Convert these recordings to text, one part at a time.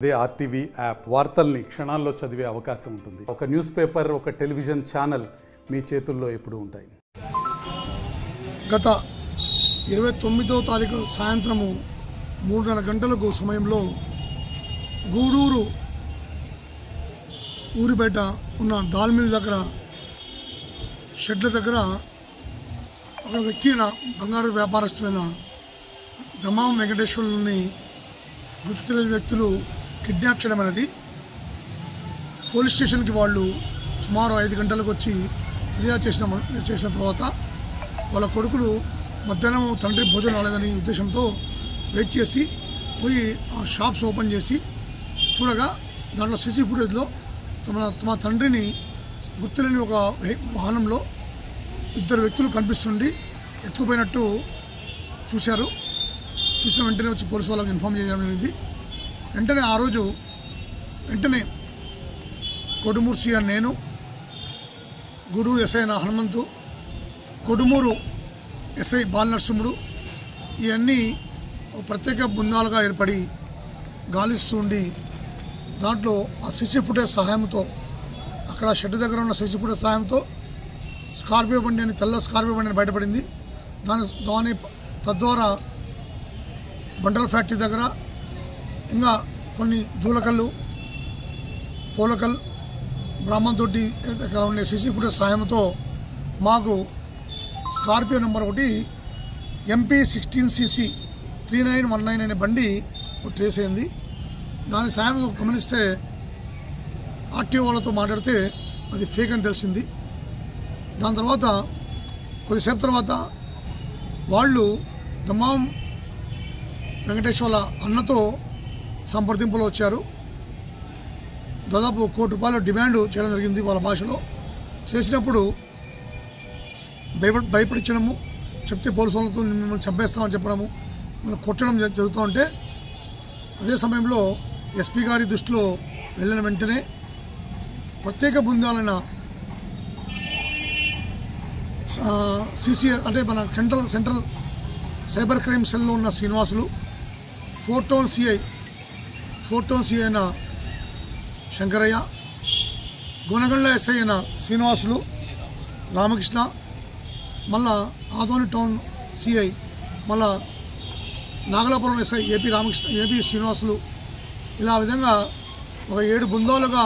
అదే RTV app వార్తల్ని క్షణాల్లో చదివే అవకాశం ఉంటుంది. ఒక న్యూస్ పేపర్, ఒక టెలివిజన్ ఛానల్ మీ చేతుల్లో ఎప్పుడూ ఉంటాయి. గత 29వ తారీఖు సాయంత్రము 3:30 గంటలకు సమయంలో గూడూరు ఊరి బయట ఉన్న దాల్మిల్ దగ్గర షెడ్ల దగ్గర ఒక వ్యక్తి బంగారు వ్యాపారస్తులైన దమాం వెంకటేశ్వర్లని గుర్తు తెలియని వ్యక్తులు కిడ్నాప్ చేయడం అనేది పోలీస్ స్టేషన్కి వాళ్ళు సుమారు 5 గంటలకు వచ్చి ఫిర్యాదు చేసిన తర్వాత వాళ్ళ కొడుకులు మధ్యాహ్నం తండ్రి భోజనం రాలేదని ఉద్దేశంతో వెయిట్ చేసి పోయి ఆ షాప్స్ ఓపెన్ చేసి చూడగా దాంట్లో సీసీ ఫుటేజ్లో తమ తండ్రిని గుర్తులేని ఒక వాహనంలో 2 వ్యక్తులు కనిపిస్తుండి ఎత్తుకుపోయినట్టు చూశారు. చూసిన వెంటనే వచ్చి పోలీసు వాళ్ళకి ఇన్ఫామ్ చేయడం అనేది. వెంటనే ఆ రోజు కొడుమూరు సిఆర్ నేను, గూడూరు ఎస్ఐ హనుమంతు, కొడుమూరు ఎస్ఐ బాలనరసింహుడు ఇవన్నీ ప్రత్యేక బృందాలుగా ఏర్పడి గాలిస్తూ ఉండి దాంట్లో ఆ సీసీ ఫుటేజ్ సహాయంతో అక్కడ షెడ్ దగ్గర ఉన్న సీసీ ఫుటేజ్ సహాయంతో స్కార్పియో బండి అని తెల్ల స్కార్పియో బండి అని బయటపడింది. దాని తద్వారా బండల ఫ్యాక్టరీ దగ్గర ఇంకా కొన్ని జూలకల్లు, పోలకల్, బ్రాహ్మణ్ తోటి దగ్గర ఉండే సీసీ ఫుటేజ్ సహాయంతో మాకు స్కార్పియో నెంబర్ ఒకటి MP 16cc 3919 అనే బండి ట్రేస్ అయింది. దాని సాయంతో గమనిస్తే ఆర్టీఓ వాళ్ళతో మాట్లాడితే అది ఫేక్ అని తెలిసింది. దాని తర్వాత కొద్దిసేపు తర్వాత వాళ్ళు దమాం వెంకటేశ్వర్ల అన్నతో సంప్రదింపులో వచ్చారు. దాదాపు ₹1 కోటి డిమాండ్ చేయడం జరిగింది వాళ్ళ భాషలో. చేసినప్పుడు భయపడించడము, చెప్తే పోలీసు వాళ్ళతో మిమ్మల్ని చంపేస్తామని చెప్పడము, మిమ్మల్ని కొట్టడం జరుగుతూ ఉంటే అదే సమయంలో ఎస్పీ గారి దృష్టిలో వెళ్ళిన వెంటనే ప్రత్యేక బృందాలైన CCS అంటే మన సెంట్రల్ సైబర్ క్రైమ్ సెల్లో ఉన్న శ్రీనివాసులు, 4 టౌన్ సిఐ అయిన శంకరయ్య, గుణగండ్ల ఎస్ఐ అయిన శ్రీనివాసులు, రామకృష్ణ, మళ్ళా ఆదోని టౌన్ సిఐ, మళ్ళా నాగలాపురం ఎస్ఐ ఏపీ శ్రీనివాసులు, ఇలా విధంగా ఒక 7 బృందాలుగా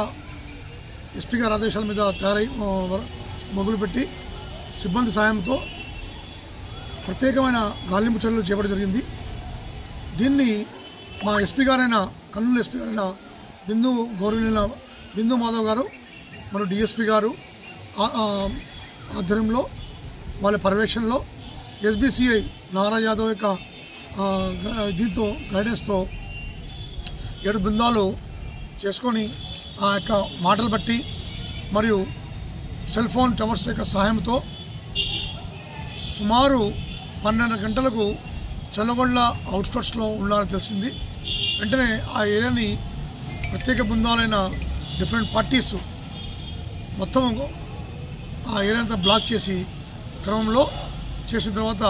ఎస్పీ గారి ఆదేశాల మీద మొదలుపెట్టి సిబ్బంది సాయంతో ప్రత్యేకమైన గాలింపు చర్యలు చేపట్టడం జరిగింది. దీన్ని మా ఎస్పీ గారైన కర్నూలు ఎస్పీ గారైన బిందు మాధవ్ గారు మరియు డిఎస్పీ గారు ఆధ్వర్యంలో వాళ్ళ పర్యవేక్షణలో SBCI నారా యాదవ్ యొక్క దీంతో గైడెన్స్తో 7 బృందాలు చేసుకొని ఆ యొక్క మాటలు బట్టి మరియు సెల్ ఫోన్ టవర్స్ యొక్క సహాయంతో సుమారు 12 గంటలకు చల్లగొండ అవుట్స్కట్స్లో ఉన్నారని తెలిసింది. వెంటనే ఆ ఏరియాని ప్రత్యేక బృందాలైన డిఫరెంట్ పార్టీస్ మొత్తం ఆ ఏరియానంతా బ్లాక్ చేసి క్రమంలో చేసిన తర్వాత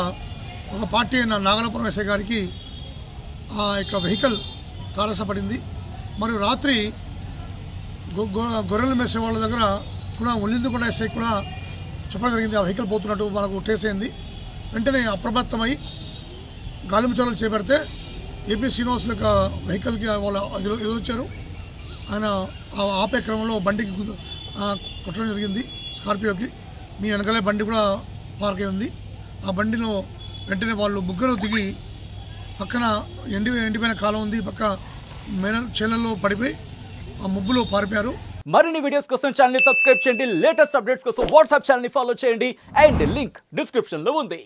ఒక పార్టీ అయిన నాగలాపురం ఎస్ఐ గారికి ఆ యొక్క వెహికల్ తారసపడింది. మరియు రాత్రి గొర్రెలు మేసే వాళ్ళ దగ్గర కూడా ఒళ్ళిందుకొండ ఎస్ఐ కూడా చెప్పడం జరిగింది ఆ వెహికల్ పోతున్నట్టు మనకు ట్రేస్ అయింది. వెంటనే అప్రమత్తమై గాలింపు చర్యలు చేపడితే ఏపీ శ్రీనివాసుల యొక్క వెహికల్కి వాళ్ళు ఎదురొచ్చారు. ఆయన ఆపే క్రమంలో బండికి కొట్టడం జరిగింది. స్కార్పియోకి మీ వెనకాలే బండి కూడా పార్క్ అయి ఉంది. ఆ బండిలో వెంటనే వాళ్ళు ముగ్గురు దిగి పక్కన ఎండిపోయిన కాలం ఉంది, పక్క చేలల్లో పడిపోయి ఆ ముగ్గులో పారిపోయారు. మరిన్ని వీడియోస్ కోసం ఛానల్ ని సబ్స్క్రైబ్ చేయండి. లేటెస్ట్ అప్డేట్స్ కోసం వాట్సాప్ ఛానల్ ని ఫాలో చేయండి. అండ్ లింక్ డిస్క్రిప్షన్ లో ఉంది.